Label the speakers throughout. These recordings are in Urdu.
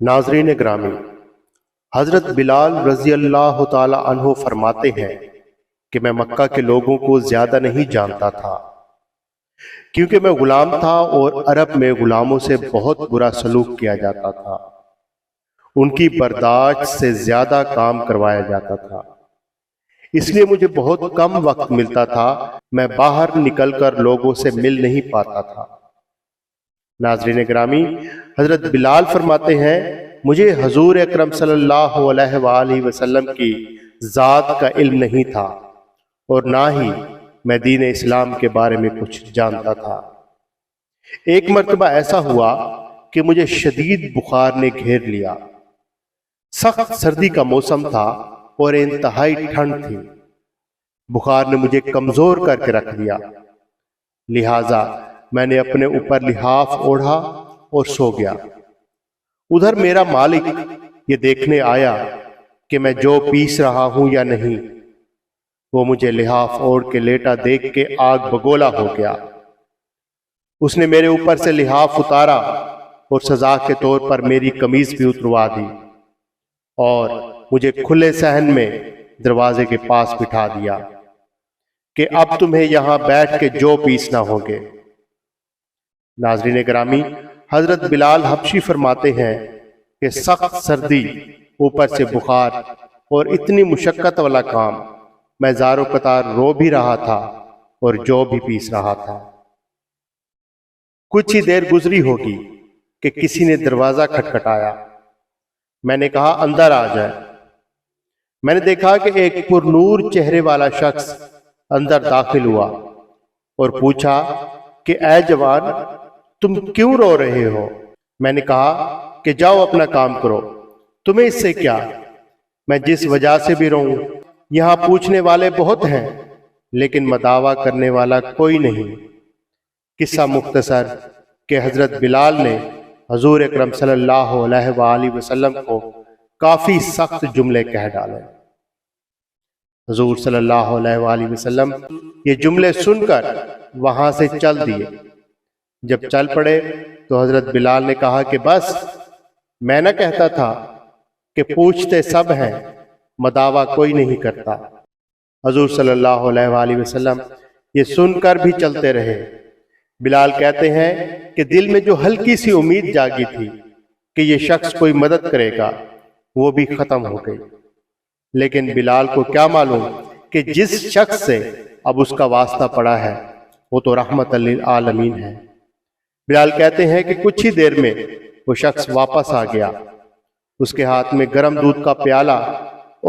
Speaker 1: ناظرین گرامی، حضرت بلال رضی اللہ تعالی عنہ فرماتے ہیں کہ میں مکہ کے لوگوں کو زیادہ نہیں جانتا تھا، کیونکہ میں غلام تھا اور عرب میں غلاموں سے بہت برا سلوک کیا جاتا تھا، ان کی برداشت سے زیادہ کام کروایا جاتا تھا، اس لیے مجھے بہت کم وقت ملتا تھا، میں باہر نکل کر لوگوں سے مل نہیں پاتا تھا۔ ناظرین گرامی، حضرت بلال فرماتے ہیں مجھے حضور اکرم صلی اللہ علیہ وآلہ وسلم کی ذات کا علم نہیں تھا اور نہ ہی میں دین اسلام کے بارے میں کچھ جانتا تھا۔ ایک مرتبہ ایسا ہوا کہ مجھے شدید بخار نے گھیر لیا، سخت سردی کا موسم تھا اور انتہائی ٹھنڈ تھی، بخار نے مجھے کمزور کر کے رکھ دیا، لہٰذا میں نے اپنے اوپر لحاف اوڑھا اور سو گیا۔ ادھر میرا مالک یہ دیکھنے آیا کہ میں جو پیس رہا ہوں یا نہیں، وہ مجھے لحاف اوڑھ کے لیٹا دیکھ کے آگ بگولا ہو گیا۔ اس نے میرے اوپر سے لحاف اتارا اور سزا کے طور پر میری قمیض بھی اتروا دی اور مجھے کھلے صحن میں دروازے کے پاس بٹھا دیا کہ اب تمہیں یہاں بیٹھ کے جو پیسنا ہوگے۔ ناظرین گرامی، حضرت بلال حبشی فرماتے ہیں کہ سخت سردی، اوپر سے بخار اور اتنی مشقت والا کام، میں زارو قطار رو بھی رہا تھا اور جو بھی پیس رہا تھا۔ کچھ ہی دیر گزری ہوگی کہ کسی نے دروازہ کھٹکھٹایا، میں نے کہا اندر آ جائے۔ میں نے دیکھا کہ ایک پر نور چہرے والا شخص اندر داخل ہوا اور پوچھا کہ اے جوان، تم کیوں رو رہے ہو؟ میں نے کہا کہ جاؤ اپنا کام کرو، تمہیں اس سے کیا؟ میں جس وجہ سے بھی رہوں، یہاں پوچھنے والے بہت ہیں لیکن مداوع کرنے والا کوئی نہیں۔ قصہ مختصر کہ حضرت بلال نے حضور اکرم صلی اللہ علیہ وآلہ وسلم کو کافی سخت جملے کہہ ڈالے۔ حضور صلی اللہ علیہ وآلہ وسلم یہ جملے سن کر وہاں سے چل دیے۔ جب چل پڑے تو حضرت بلال نے کہا کہ بس، میں نہ کہتا تھا کہ پوچھتے سب ہیں، مداوع کوئی نہیں کرتا۔ حضور صلی اللہ علیہ وآلہ وسلم یہ سن کر بھی چلتے رہے۔ بلال کہتے ہیں کہ دل میں جو ہلکی سی امید جاگی تھی کہ یہ شخص کوئی مدد کرے گا، وہ بھی ختم ہو گئی، لیکن بلال کو کیا معلوم کہ جس شخص سے اب اس کا واسطہ پڑا ہے وہ تو رحمت للعالمین ہے۔ بلال کہتے ہیں کہ کچھ ہی دیر میں وہ شخص واپس آ گیا، اس کے ہاتھ میں گرم دودھ کا پیالہ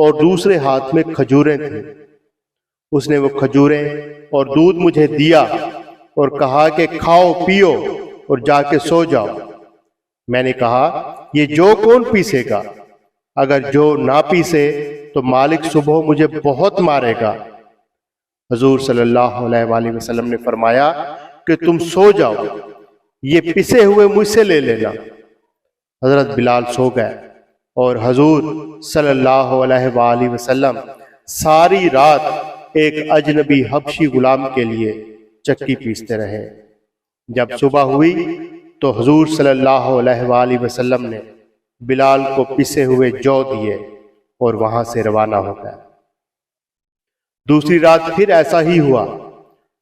Speaker 1: اور دوسرے ہاتھ میں کھجوریں تھیں۔ اس نے وہ کھجوریں اور دودھ مجھے دیا اور کہا کہ کھاؤ پیو اور جا کے سو جاؤ۔ میں نے کہا یہ جو کون پیسے گا؟ اگر جو نہ پیسے تو مالک صبح مجھے بہت مارے گا۔ حضور صلی اللہ علیہ وآلہ وسلم نے فرمایا کہ تم سو جاؤ، یہ پسے ہوئے مجھ سے لے لینا۔ حضرت بلال سو گئے اور حضور صلی اللہ علیہ وآلہ وسلم ساری رات ایک اجنبی حبشی غلام کے لیے چکی پیستے رہے۔ جب صبح ہوئی تو حضور صلی اللہ علیہ وآلہ وسلم نے بلال کو پسے ہوئے جو دیے اور وہاں سے روانہ ہو گئے۔ دوسری رات پھر ایسا ہی ہوا،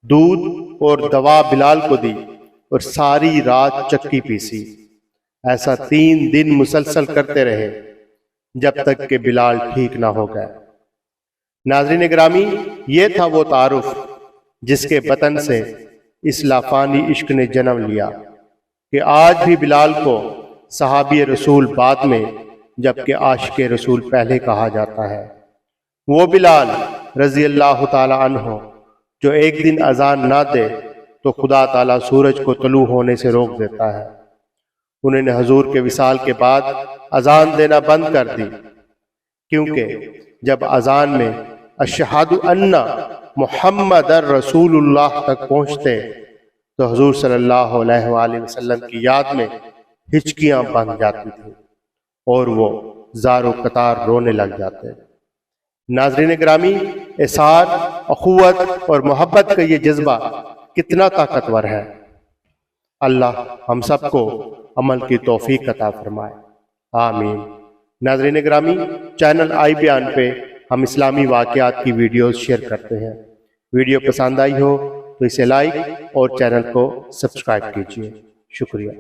Speaker 1: دودھ اور دوا بلال کو دی اور ساری رات چکی پیسی۔ ایسا 3 دن مسلسل کرتے رہے جب تک کہ بلال ٹھیک نہ ہو گئے۔ ناظرین گرامی، یہ تھا وہ تعارف جس کے بطن سے اس لافانی عشق نے جنم لیا کہ آج بھی بلال کو صحابی رسول بعد میں جبکہ عاشق رسول پہلے کہا جاتا ہے۔ وہ بلال رضی اللہ تعالی عنہ جو ایک دن اذان نہ دے تو خدا تعالیٰ سورج کو طلوع ہونے سے روک دیتا ہے۔ انہوں نے حضور کے وصال کے بعد اذان دینا بند کر دی، کیونکہ جب اذان میں اشہد ان محمد رسول اللہ تک پہنچتے تو حضور صلی اللہ علیہ وآلہ وسلم کی یاد میں ہچکیاں بن جاتی تھیں اور وہ زار و قطار رونے لگ جاتے۔ ناظرین گرامی، احسان، اخوت اور محبت کا یہ جذبہ کتنا طاقتور ہے۔ اللہ ہم سب کو عمل کی توفیق عطا فرمائے۔ آمین۔ ناظرین گرامی، چینل آئی بیان پہ ہم اسلامی واقعات کی ویڈیوز شیئر کرتے ہیں۔ ویڈیو پسند آئی ہو تو اسے لائک اور چینل کو سبسکرائب کیجیے۔ شکریہ۔